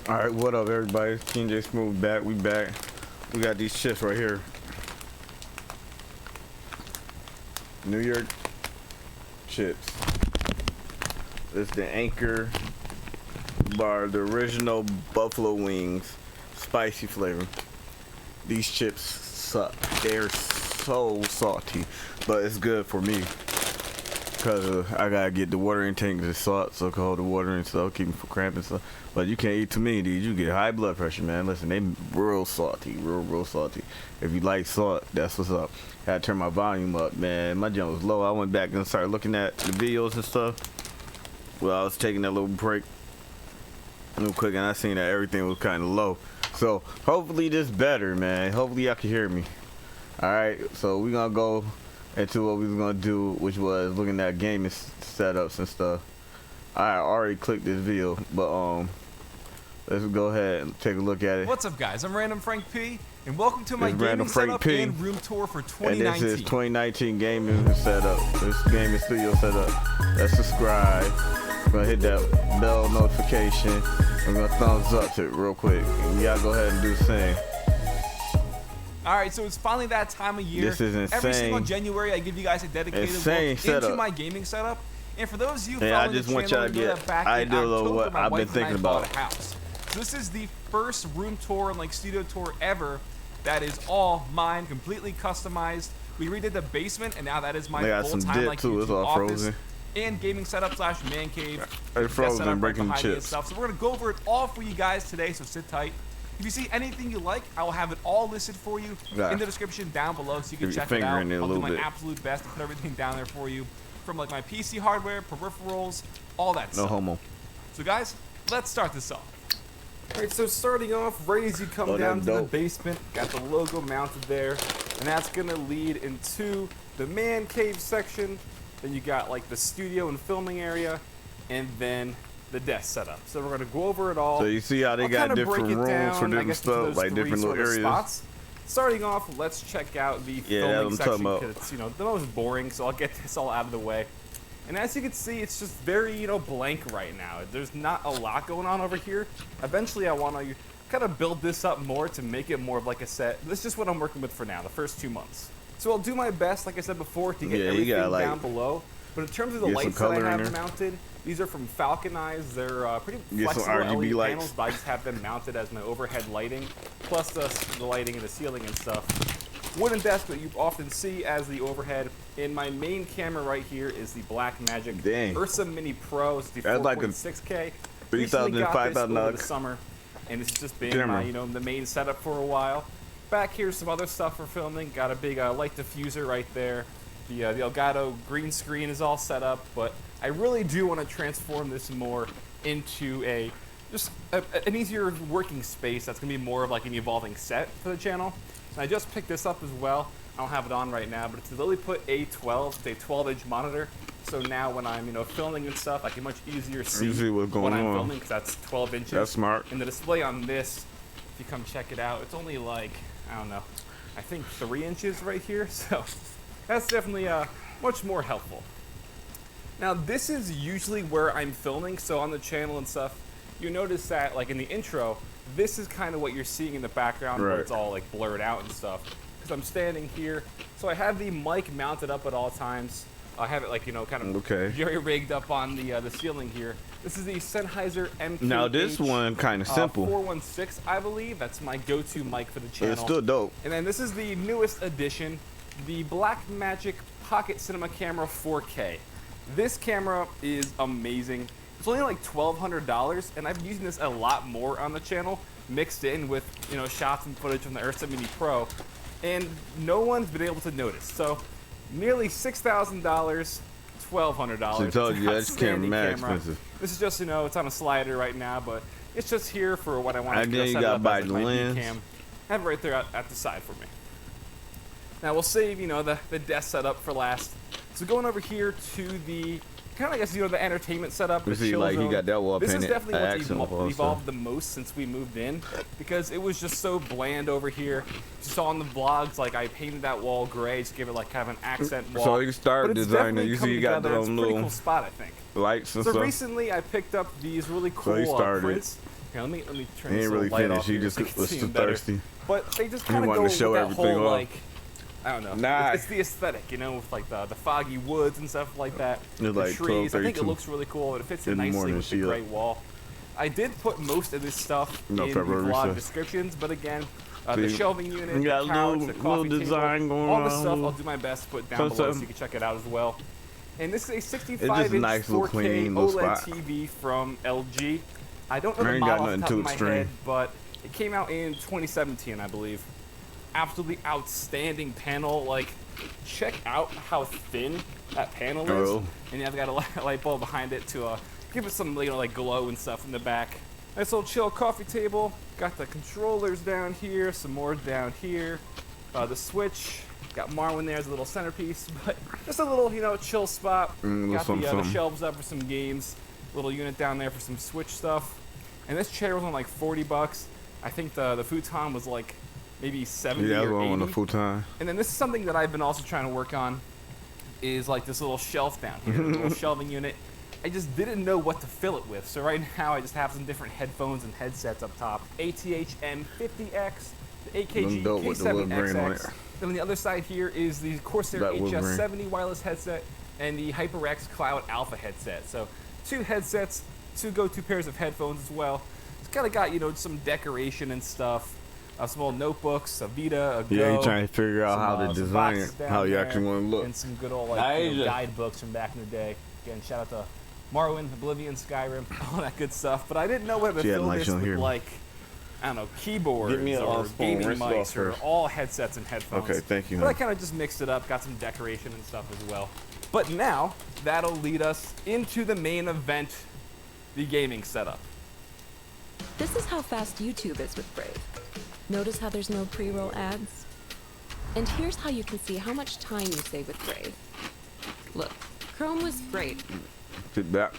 All right, what up, everybody? It's King J Smooth back. We back. We got these chips right here. New York chips. This is the Anchor bar, the original buffalo wings, spicy flavor. These chips suck. They're so salty, but it's good for me because I gotta get the water intake because it's salt, so cold the water and stuff, keep me from cramping stuff. But you can't eat too many of these. You get high blood pressure, man. Listen, they real salty, real salty. If you like salt, that's what's up. Had to turn my volume up, man. My jump was low. I went back and started looking at the videos and stuff. Well, I was taking that little break real quick, and I seen that everything was kind of low. So hopefully this better, man. Hopefully y'all can hear me. All right, so we're gonna go into what we was gonna do, which was looking at gaming setups and stuff. I already clicked this video, but let's go ahead and take a look at it. What's up, guys? I'm Random Frank P, and welcome to my gaming Random Frank setup P. and room tour for 2019. And this is 2019 gaming setup. This gaming studio setup. Let's subscribe. We're gonna hit that bell notification. I'm gonna thumbs up to it real quick. And y'all go ahead and do the same. Alright, so it's finally that time of year. This is insane. Every single January, I give you guys a dedicated look into my gaming setup. And for those of you following the channel, you know that back in October, my wife and I bought a house. So this is the first room tour and like studio tour ever that is all mine, completely customized. We redid the basement, and now that is my full-time like YouTube office and gaming setup slash man cave. It's frozen, breaking chips. So we're gonna go over it all for you guys today. So sit tight. If you see anything you like, I will have it all listed for you in the description down below, so you can check it out. I'll do my absolute best to put everything down there for you, from like my PC hardware, peripherals, all that stuff. No homo. So guys, let's start this off. Alright, so starting off, right as you come down to the basement, got the logo mounted there, and that's gonna lead into the man cave section. Then you got like the studio and filming area, and then the desk setup. So we're gonna go over it all. So you see how they got different rooms for different stuff, like different little areas. Spots. Starting off, let's check out the filming section because it's, you know, the most boring. So I'll get this all out of the way. And as you can see, it's just very, you know, blank right now. There's not a lot going on over here. Eventually, I want to kind of build this up more to make it more of like a set. This is just what I'm working with for now, the first 2 months. So I'll do my best, like I said before, to get everything down below. But in terms of the lights that I have mounted, these are from Falcon Eyes. They're pretty flexible LED panels, but I just have them mounted as my overhead lighting, plus the lighting in the ceiling and stuff. Wooden desk that you often see as the overhead. And my main camera right here is the Blackmagic Ursa Mini Pro. It's the 4.6K. $3,000, $5,000 over the summer, and it's just been my, you know, the main setup for a while. Back here's some other stuff for filming. Got a big light diffuser right there. The Elgato green screen is all set up, but I really do want to transform this more into an easier working space that's going to be more of like an evolving set for the channel. And I just picked this up as well. I don't have it on right now, but it's the Lilliput A12. It's a 12-inch monitor. So now when I'm, you know, filming and stuff, I can much easier see what's going on. filming because that's 12 inches. That's smart. And the display on this, if you come check it out, it's only like, I don't know, I think 3 inches right here. So that's definitely much more helpful. Now this is usually where I'm filming, so on the channel and stuff, you notice that like in the intro, this is kind of what you're seeing in the background where it's all like blurred out and stuff. Because I'm standing here, so I have the mic mounted up at all times. I have it like, you know, kind of jerry-rigged up on the ceiling here. This is the Sennheiser MKH. Now this one kind of simple. 416, I believe. That's my go-to mic for the channel. It's still dope. And then this is the newest addition, the Blackmagic Pocket Cinema Camera 4K. This camera is amazing. It's only like $1,200, and I've been using this a lot more on the channel, mixed in with, you know, shots and footage from the Ursa Mini Pro, and no one's been able to notice. So nearly $6,000, $1,200. So I told you that's camera expensive. This is just, you know, it's on a slider right now, but it's just here for what I want to set up as my lens. cam. I have it right there at the side for me. Now we'll save, you know, the desk setup for last. So going over here to the kind of, I guess, you know, the entertainment setup. You see, like, he got that wall painted. This is definitely what's evolved the most since we moved in, because it was just so bland over here. You saw on the vlogs, like, I painted that wall gray to give it like kind of an accent wall. So you start designing. You see, you got the little cool spot, I think. Lights and stuff. So recently, I picked up these really cool prints. Here, let me turn He this ain't little really light finished. off He here just so you can was see too him better. thirsty. But they just kind of wanted go to show with that everything whole off. like, I don't know. Nah. It's the aesthetic, you know, with like the foggy woods and stuff like that. It's The like trees. I think it 12:32 looks really cool. It fits in in the nicely morning, with the she up. great wall. I did put most of this stuff in the February vlog recess. descriptions, but again, the See, shelving unit, you got the a couch, little- the little coffee design table, going all this on, stuff little- I'll do my best to put down below so you can check it out as well. And this is a 65-inch nice little 4K clean little OLED spot. TV from LG. I don't know I the ain't got model off the nothing top too of my extreme. head, but it came out in 2017, I believe. Absolutely outstanding panel. Like, check out how thin that panel is. Oh. And I've got a light bulb behind it to give it some, you know, like glow and stuff in the back. Nice little chill coffee table. Got the controllers down here, some more down here. The Switch. Got Marwin there as a little centerpiece, but just a little, you know, chill spot. Got the shelves up for some games. Little unit down there for some Switch stuff. And this chair was on like 40 bucks. I think the futon was like maybe 70 Yeah, or 80. on the futon. And then this is something that I've been also trying to work on, is like this little shelf down here, the little shelving unit. I just didn't know what to fill it with. So right now I just have some different headphones and headsets up top. ATH M50X, the AKG Dope with the little green on it. K7XX. Then on the other side here is the Corsair That little green. HS70 wireless headset and the HyperX Cloud Alpha headset. So 2 headsets, 2 go-to pairs of headphones as well. It's kind of got, you know, some decoration and stuff. Some old notebooks, a Vita, a Go. Yeah, you trying to figure out how to some design boxes it, down how you there, actually want to look. and some good old like you know, guidebooks from back in the day. Again, shout out to Morrowind, Oblivion, Skyrim, all that good stuff. But I didn't know whether to She had fill lights this on with here. like, I don't know, keyboards Give me a or long spoon, gaming rinse it mics off or first. all headsets and headphones. Okay, thank you, But I hon. kind of just mixed it up, got some decoration and stuff as well. But now that'll lead us into the main event, the gaming setup. This is how fast YouTube is with Brave. Notice how there's no pre-roll ads? And here's how you can see how much time you save with Brave. Look, Chrome was great. Sit back.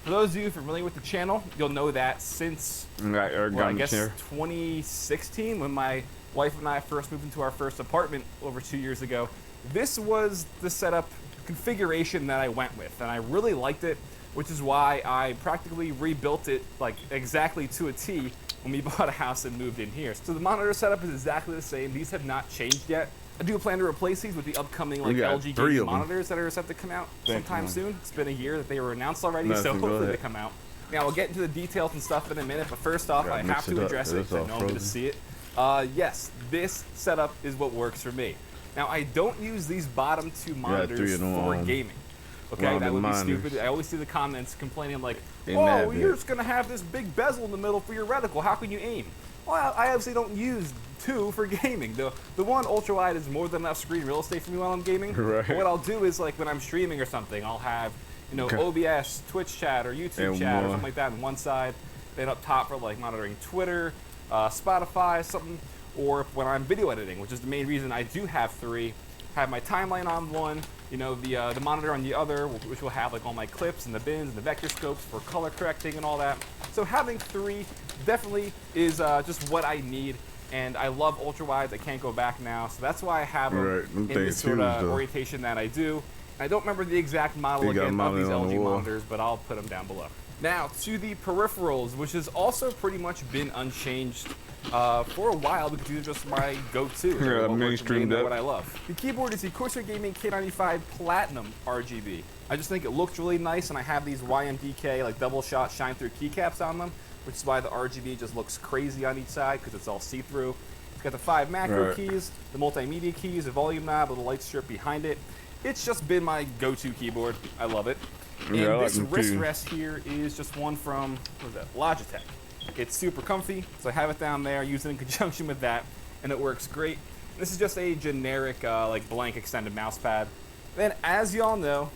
For those of you familiar with the channel, you'll know that since, Right, Eric well, got I in the guess chair. 2016, when my wife and I first moved into our first apartment over 2 years ago, this was the setup configuration that I went with, and I really liked it, which is why I practically rebuilt it like exactly to a T when we bought a house and moved in here. So the monitor setup is exactly the same. These have not changed yet. I do plan to replace these with the upcoming like We got LG 3 gaming of them. monitors that are set to come out Thank sometime you. soon. It's been a year that they were announced already, Nothing, so go hopefully they ahead. come out. Now we'll get into the details and stuff in a minute, but first off, Gotta I mix have it to up, address 'cause it it's because I all know I'm going to frozen. see it. Yes, this setup is what works for me. Now I don't use these bottom 2 monitors 3 of them for on. gaming. Okay, One of that the would be monitors. stupid. I always see the comments complaining like, They "Oh, mad well, big. you're just gonna have this big bezel in the middle for your reticle. How can you aim?" Well, I obviously don't use 2 for gaming. The one ultra wide is more than enough screen real estate for me while I'm gaming. Right. But what I'll do is like when I'm streaming or something, I'll have Okay. OBS, Twitch chat, or YouTube And chat or more. something like that on one side. Then up top for like monitoring Twitter, Spotify, something. Or when I'm video editing, which is the main reason I do have 3. Have my timeline on one, you know, the monitor on the other, which will have like all my clips and the bins and the vector scopes for color correcting and all that. So having 3 definitely is just what I need, and I love ultra wides. I can't go back now, so that's why I have them Right, them in things this sort huge, of though. orientation that I do. I don't remember the exact model You got again them of these mounted on the LG wall. monitors, but I'll put them down below. Now to the peripherals, which has also pretty much been unchanged for a while because these are just my go-to. They're Yeah, what works for me mainstream and they're depth. what I love. The keyboard is the Corsair Gaming K95 Platinum RGB. I just think it looks really nice, and I have these YMDK like double shot shine through keycaps on them, which is why the RGB just looks crazy on each side because it's all see-through. It's got the 5 macro Right. keys, the multimedia keys, a volume knob with a light strip behind it. It's just been my go-to keyboard. I love it. And Yeah, I like this them wrist too. rest here is just one from, what is that, Logitech. It's super comfy, so I have it down there, use it in conjunction with that, and it works great. This is just a generic, like blank extended mouse pad. Then, as y'all know,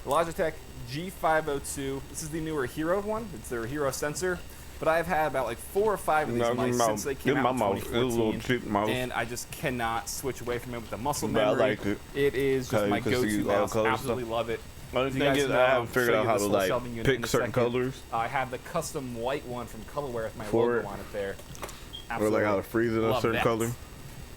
the Logitech G502. This is the newer Hero one. It's their Hero sensor. But I've had about like 4 or 5 of these No, mice my since they came mouth- out in my mouth. It was a little 2014, cheap mouse. and I just cannot switch away from it with the muscle But I memory. like it. It is just How my you can go-to see all mouse. colors and Absolutely stuff. love it. Only As you thing guys is, know, I I'll haven't show figured you out how this to little like shelving unit in pick a certain second. colors, I have the custom white one from Colorware with my For logo it. on it there. or like how to freeze it in a Love certain that. color.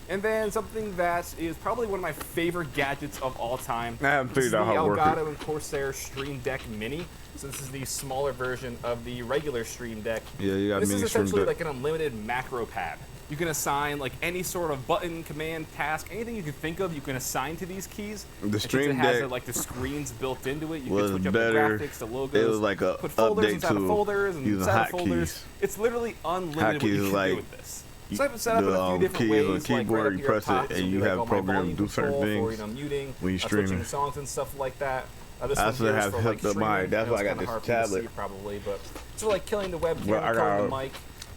And then something that is probably one of my favorite gadgets of all time. I haven't This is figured the out how to work Elgato it. and Corsair Stream Deck Mini. So this is the smaller version of the regular Stream Deck. Yeah, you got This is mini Stream essentially Deck. like an unlimited macro pad. You can assign like any sort of button, command, task, anything you can think of, you can assign to these keys. The And since Stream it has Deck like the screens built into it. You was can switch up better. the graphics, the logos. It was like a put folders update inside of to folders and using inside of folders. hotkeys. It's literally unlimited what you Hotkeys can like do with this. So I have it set up in a the few different keys ways. on the like right keyboard, up you here press up top, it, so and it'll you be, have like, all my program volume do certain control things for, muting, when you switching streaming. songs and stuff like that. This I one still here is have for, hooked up streaming. mine. That's Know why I it's got kinda this hard for you to tablet. see probably, but it's for like killing the webcam, Well, I recording the gotta mic.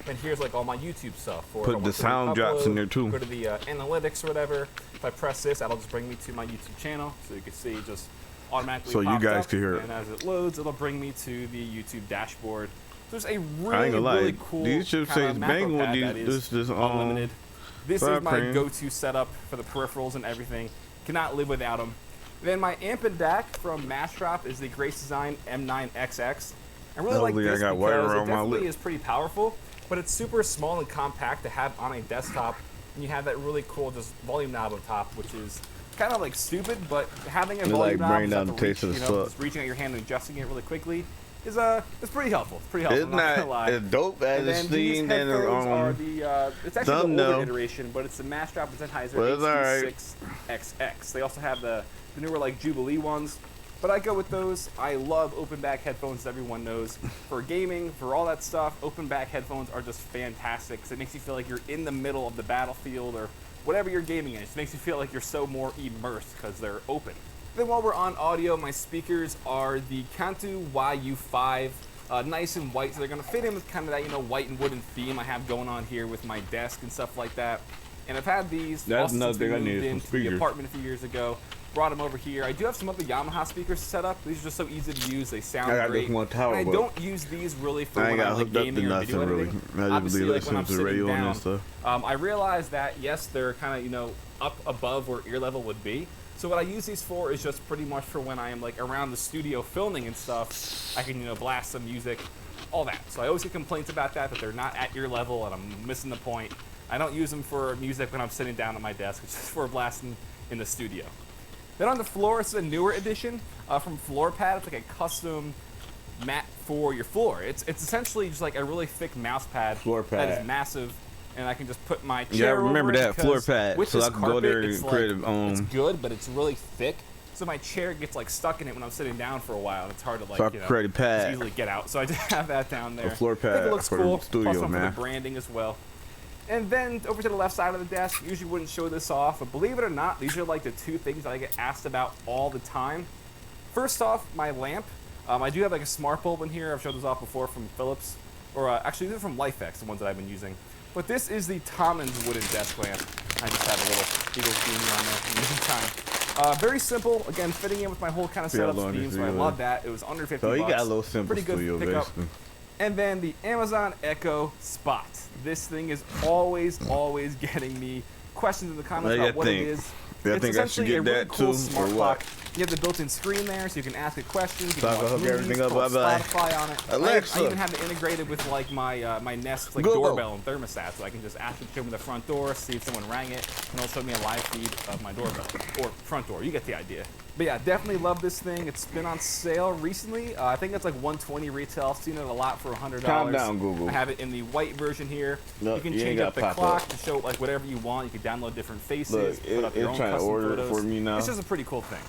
And here's like all my YouTube stuff. For put if I the want to sound drops in upload, there, too. Go to the analytics or whatever. If I press this, that'll just bring me to my YouTube channel, so you can see it just automatically. So you pops guys up, can hear it. And as it loads, it'll bring me to the YouTube dashboard. So there's a I ain't really, gonna lie. really cool These chips say kinda it's macro banging with pad that is this unlimited. This is side my frame. go-to setup for the peripherals and everything. Cannot live without them. Then my amp and DAC from Mastrop is the Grace Design M9XX. I really like Hopefully I this got wire because it around my definitely lip. is pretty powerful, but it's super small and compact to have on a desktop. And you have that really cool just volume knob on top, which is kind of like stupid, but having a It, volume like, knob bring is down at the taste of the suck. just reaching out your hand and adjusting it really quickly is it's pretty helpful. It's pretty helpful. It's I'm not gonna not lie. as dope as And it's then these seen in headphones are the the it's actually the thumbnail. older iteration, but it's the Mastrop Sennheiser Well, it's alright. HD6XX. They also have the newer like Jubilee ones, but I go with those. I love open back headphones, as everyone knows. For gaming, for all that stuff, open back headphones are just fantastic because it makes you feel like you're in the middle of the battlefield or whatever you're gaming in. It just makes you feel like you're so more immersed because they're open. Then while we're on audio, my speakers are the Kanto YU5. Nice and white, so they're gonna fit in with kind of that, white and wooden theme I have going on here with my desk and stuff like that. And I've had these That's also another since we thing I moved needed, some into the speakers. apartment a few years ago. Brought them over here. I do have some other Yamaha speakers set up. These are just so easy to use. They sound I got great. this one tower, and I but don't use these really for I ain't when got I'm like hooked up to gaming or nothing video really. editing. I just Obviously, be like when listening I'm to the sitting radio down, and stuff. I realize that yes, they're kind of up above where ear level would be. So what I use these for is just pretty much for when I am like around the studio filming and stuff. I can blast some music, all that. So I always get complaints about that they're not at ear level and I'm missing the point. I don't use them for music when I'm sitting down at my desk. It's just for blasting in the studio. Then on the floor, it's a newer edition from FloorPad. It's like a custom mat for your floor. It's essentially just like a really thick mouse pad FloorPad. that is massive, and I can just put my chair Yeah, I remember over it that because FloorPad, with so this I can go carpet, there and it's create like, a, it's good, but it's really thick. So my chair gets like stuck in it when I'm sitting down for a while, and it's hard to like So I can create a pad. just easily get out. So I just have that down there. floor I think pad it looks for the cool. studio, Plus one for man. the branding as well. And then over to the left side of the desk, usually wouldn't show this off, but believe it or not, these are like the two things that I get asked about all the time. First off, my lamp. I do have like a smart bulb in here. I've showed this off before from Philips, or actually these are from LifeX, the ones that I've been using. But this is the Tommins wooden desk lamp. I just have a little Eagles beanie on there in the meantime. Very simple, again, fitting in with my whole kind of Yeah, setup long theme, as so I you love that. It was under 50 So bucks. you got a little simple Pretty good studio, pickup. basically. And then the Amazon Echo Spot. This thing is always getting me questions in the comments What do about you what think? it is. Do you It's think I should essentially a get really that cool too, smart or clock. what? You have the built-in screen there, so you can ask it questions. You So I can can watch hook everything movies, up, pull bye-bye. Spotify on it. Alexa. I even have it integrated with like my my Nest like Google. doorbell and thermostat, so I can just ask it to show me the front door, see if someone rang it, and it'll show me a live feed of my doorbell or front door. You get the idea. But yeah, definitely love this thing. It's been on sale recently. I think it's like $120 retail. I've seen it a lot for $100. Calm down, Google. I have it in the white version here. Look, you can you ain't change up the gotta pop clock up. to show like whatever you want. You can download different faces, Look, put up your it's own trying to custom order it photos. for me now. It's just a pretty cool thing.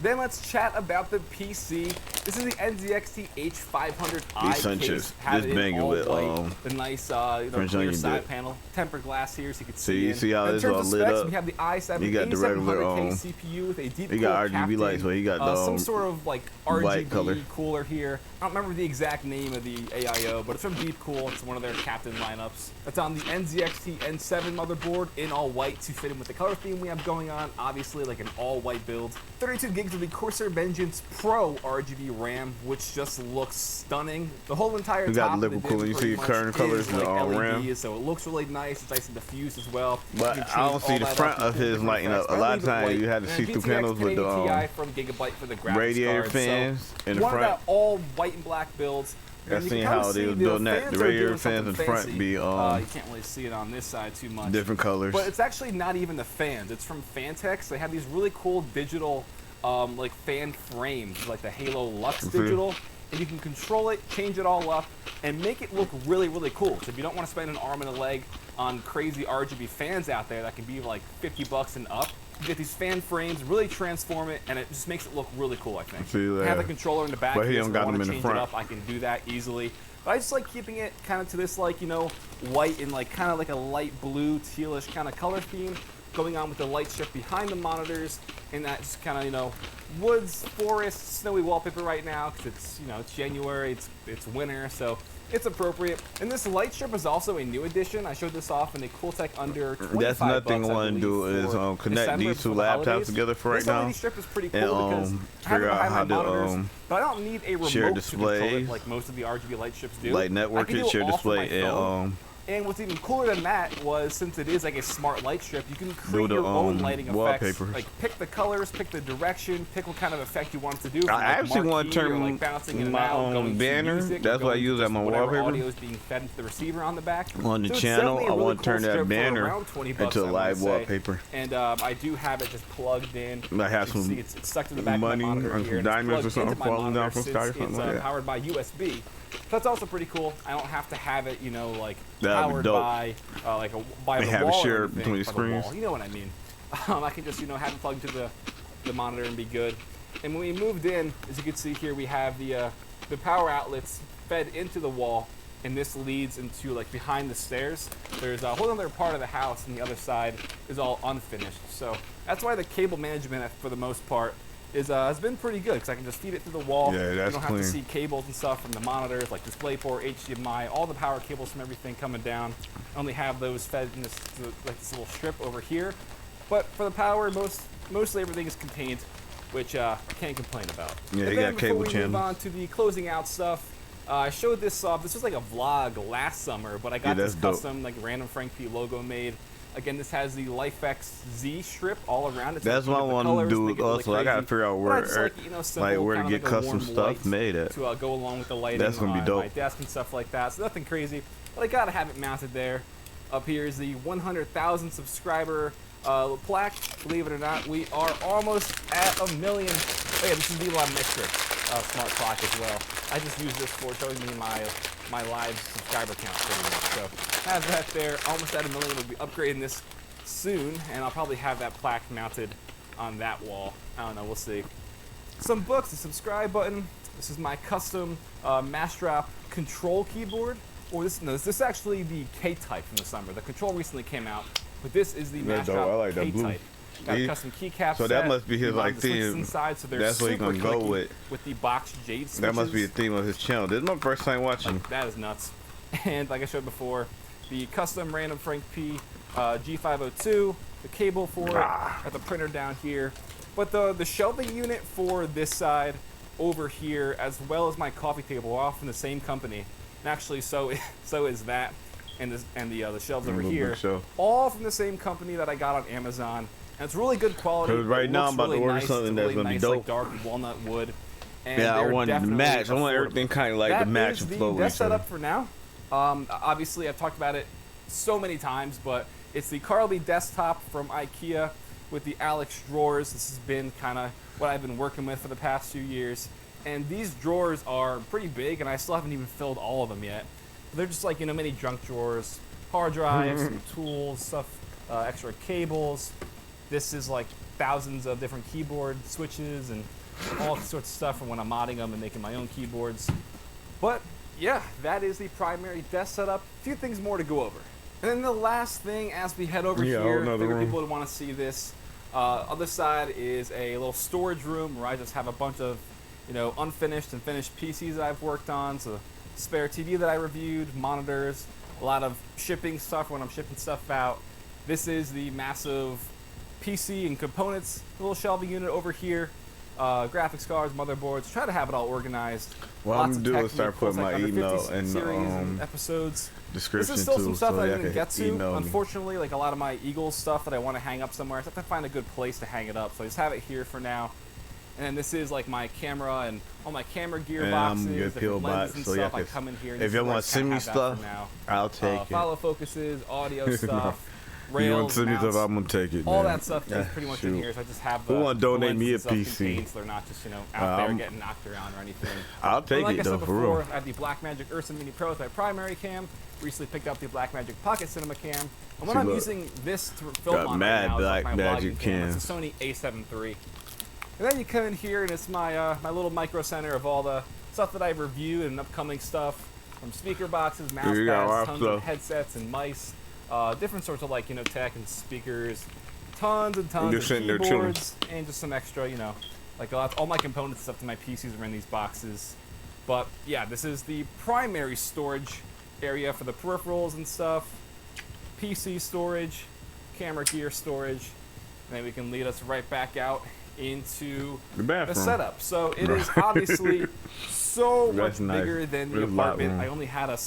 Then let's chat about the PC. This is the NZXT H500i These sunches, case. Have this it in banging all with, white. The nice French clear onion side dip. panel. Tempered glass here so you can So see you in. see how In this terms all of lit specs, up? we have the i7 You got the regular, 8700K CPU with a deep he cool got RGB captain, lights, but he got some the, sort of like white RGB color. cooler here. I don't remember the exact name of the AIO, but it's from Deep Cool. It's one of their captain lineups. It's on the NZXT N7 motherboard in all white to fit in with the color theme we have going on. Obviously, like an all-white build. 32 gigs of the Corsair Vengeance Pro RGB RAM, which just looks stunning. The whole entire You got top the of the liquid cooling. disk You see your pretty current much colors is, in the like RAM. LEDs, so it looks really nice. It's nice and diffused as well. But You can I don't change see all the that front up to of his different lighting effects, up. A but lot I of leave it times white. you had to And see through GTX panels with 1080 the Ti from Gigabyte for the graphics radiator card. fans So in the one front. of the all white and black builds. I seen how they was doing that. The radiator fans in front be you can't really see it on this side too much. Different colors. But it's actually not even the fans. It's from Fantex. They have these really cool digital like fan frames, like the Halo Lux digital. And you can control it, change it all up, and make it look really, really cool. So if you don't want to spend an arm and a leg on crazy RGB fans out there that can be like $50 and up, you get these fan frames, really transform it, and it just makes it look really cool, I think. I have the controller in the back. But he don't got them in the front. I can do that easily. But I just like keeping it kind of to this, like, you know, white and like kind of like a light blue, tealish kind of color theme going on with the light strip behind the monitors, and that's kind of, you know, woods, forest, snowy wallpaper right now because it's, you know, it's January, it's winter, so it's appropriate. And this light strip is also a new addition. I showed this off in the Cooltech under 25 That's another thing I bucks, want to do is connect these two laptops together for right now. This LED strip is pretty cool because figure out how to but I don't need a remote share to display, control it like most of the RGB light strips do. Like network it, share display, and what's even cooler than that was, since it is like a smart light strip, you can create your own lighting effects. Like pick the colors, pick the direction, pick what kind of effect you want it to do. I actually want to turn my own banner. That's what I use as my wallpaper. Audio is being fed into the receiver on the back. On the channel, I want to turn that banner into a live wallpaper. And I do have it just plugged in. I have some it's stuck to the back money of my monitor or here, some diamonds or something falling down from sky or something it's like that. powered by USB. So that's also pretty cool. I don't have to have it, you know, like That'd powered by they the have wall it shared or anything, between the by screens. wall. You know what I mean? I can just, you know, have it plugged to the monitor and be good. And when we moved in, as you can see here, we have the power outlets fed into the wall, and this leads into like behind the stairs. There's a whole other part of the house, and the other side is all unfinished. So that's why the cable management, for the most part, has been pretty good because I can just feed it through the wall. Yeah, that's You don't clean. have to see cables and stuff from the monitors, like DisplayPort, HDMI, all the power cables from everything coming down. I only have those fed in this little strip over here. But for the power, mostly everything is contained, which I can't complain about. Yeah, and you then got cable before we channel. move on to the closing out stuff, I showed this off. This was like a vlog last summer, but I got this custom like random Frank P logo made. Again, this has the LifeX Z strip all around it. That's what I want to do also. I gotta figure out where, where to get custom stuff made at. To go along with the lighting That's gonna be dope. My desk and stuff like that. So nothing crazy, but I gotta have it mounted there. Up here is the 100,000 subscriber plaque. Believe it or not, we are almost at 1 million. Oh yeah, this is the Elon Metric smart clock as well. I just use this for showing me my live subscriber count pretty much. So have that there, almost at 1 million. We'll be upgrading this soon, and I'll probably have that plaque mounted on that wall. I don't know, we'll see. Some books, the subscribe button. This is my custom Mastrap control keyboard. Or this is actually the K-Type from the summer. The control recently came out, but this is the Mastrap K-Type. Got a custom keycap so that must be his like theme. Inside, so that's what he's gonna go with the box jade switches. That must be the theme of his channel. This is my first time watching. That is nuts. And like I showed before, the custom random Frank P G502, the cable for it, got the printer down here. But the shelving unit for this side over here, as well as my coffee table, are all from the same company. And actually, so is that, and the shelves over here, all from the same company that I got on Amazon. And it's really good quality. Right now, I'm about to order something that's gonna be dope. Like dark walnut wood. And yeah, I want to match. I want everything kind of like to match and flow with each other. That's setup for now. Obviously, I've talked about it so many times, but it's the Carly desktop from IKEA with the Alex drawers. This has been kind of what I've been working with for the past few years. And these drawers are pretty big, and I still haven't even filled all of them yet. They're just like, many junk drawers, hard drives, some tools, stuff, extra cables. This is like thousands of different keyboard switches and all sorts of stuff from when I'm modding them and making my own keyboards. But yeah, that is the primary desk setup. A few things more to go over. And then the last thing, as we head over here, for people would want to see this. Other side is a little storage room where I just have a bunch of unfinished and finished PCs that I've worked on. So spare TV that I reviewed, monitors, a lot of shipping stuff when I'm shipping stuff out. This is the massive PC and components, little shelving unit over here. Graphics cards, motherboards. Try to have it all organized. What I'm gonna do is start putting my email and episodes. Description this is still some too, stuff so I didn't get to. email Unfortunately, like a lot of my Eagles stuff that I want to hang up somewhere, I have to find a good place to hang it up. So I just have it here for now. And then this is like my camera and all my camera gear boxes, different lenses and stuff. I come in here. And if you want to send me stuff, I'll take it. Follow focuses, audio stuff, rails, you want to send me stuff, I'm gonna take it. All man. that stuff is pretty much in here. So I just have the. Who want to donate me a PC? PC? So they're not just out there getting knocked around or anything. I'll take it though, for real. I have the Blackmagic Ursa Mini Pro as my primary cam. Recently picked up the Blackmagic Pocket Cinema Cam. And what I'm using this to film on right now is my vlogging cam. It's a Sony A7 III. And then you come in here and it's my my little micro center of all the stuff that I've reviewed and upcoming stuff, from speaker boxes, mouse pads, tons of headsets and mice, different sorts of tech and speakers, tons and tons of keyboards, and just some extra like all my components and stuff to my PCs are in these boxes. But yeah, this is the primary storage area for the peripherals and stuff, PC storage, camera gear storage, and then we can lead us right back out into the setup. So it is obviously so much bigger than the apartment. I only had a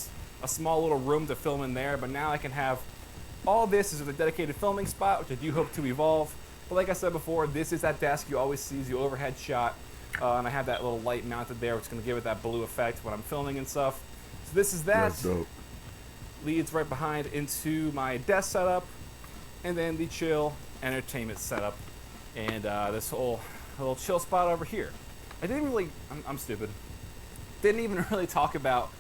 small little room to film in there, but now I can have all this is a dedicated filming spot, which I do hope to evolve. But like I said before, this is that desk you always see, the overhead shot, and I have that little light mounted there, which is going to give it that blue effect when I'm filming and stuff. So this is that. That's dope. Leads right behind into my desk setup, and then the chill entertainment setup. And this whole little chill spot over here. I didn't really, I'm stupid. Didn't even really talk about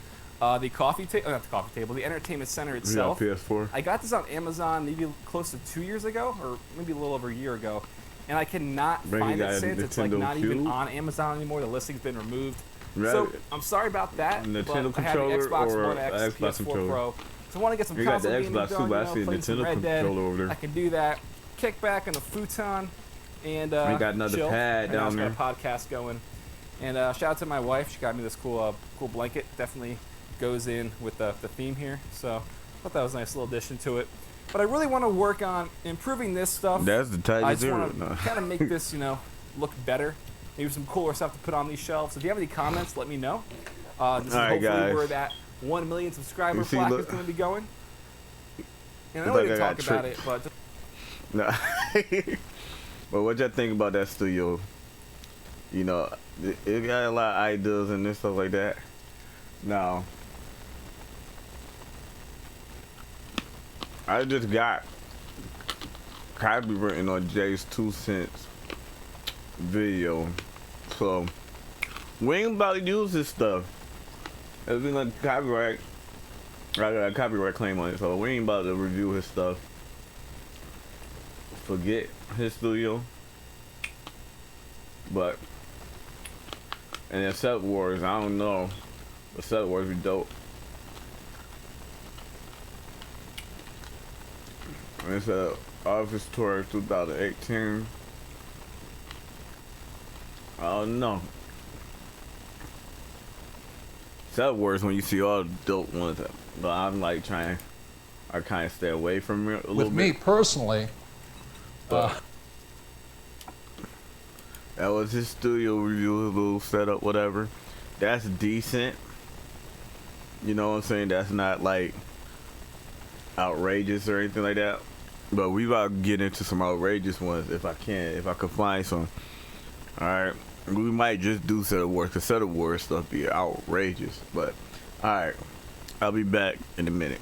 the coffee table, not the coffee table, the entertainment center itself. Yeah, PS4. I got this on Amazon maybe close to 2 years ago, or maybe a little over a year ago. And I cannot find it since. It's like not even on Amazon anymore. The listing's been removed. Right. So I'm sorry about that. Nintendo but I have an Xbox or One X, Xbox PS4 controller. Pro. So I want to get some You got the console gaming Xbox done, too, but I see a play some Nintendo Red Dead. controller over there. I can do that. Kick back on the futon and we got another chill. pad down there. Got a podcast going. And shout out to my wife. She got me this cool blanket. Definitely goes in with the theme here. So I thought that was a nice little addition to it. But I really want to work on improving this stuff. That's the Tiger I just Zero. want to kind of make this, look better. Maybe some cooler stuff to put on these shelves. If you have any comments, let me know. This is hopefully where that 1 million subscriber plaque is going to be going. And I know we didn't talk about it, but just no. But what y'all think about that studio? It got a lot of ideas and stuff like that. Now, I just got copywritten on Jay's 2 cents video, so we ain't about to use this stuff. It's been like copyright. I got a copyright claim on it, so we ain't about to review his stuff. Forget his studio. But and then Set Wars, I don't know. But Set Wars be dope. And it's a office tour 2018. I don't know. Set Wars when you see all the dope ones, but I'm like I kind of stay away from it a little bit. With me personally, that was his studio review, his little setup, whatever. That's decent. You know what I'm saying? That's not like outrageous or anything like that. But we about to get into some outrageous ones if I could find some. Alright. We might just do Set of Wars, because Set of Wars stuff be outrageous. But alright. I'll be back in a minute.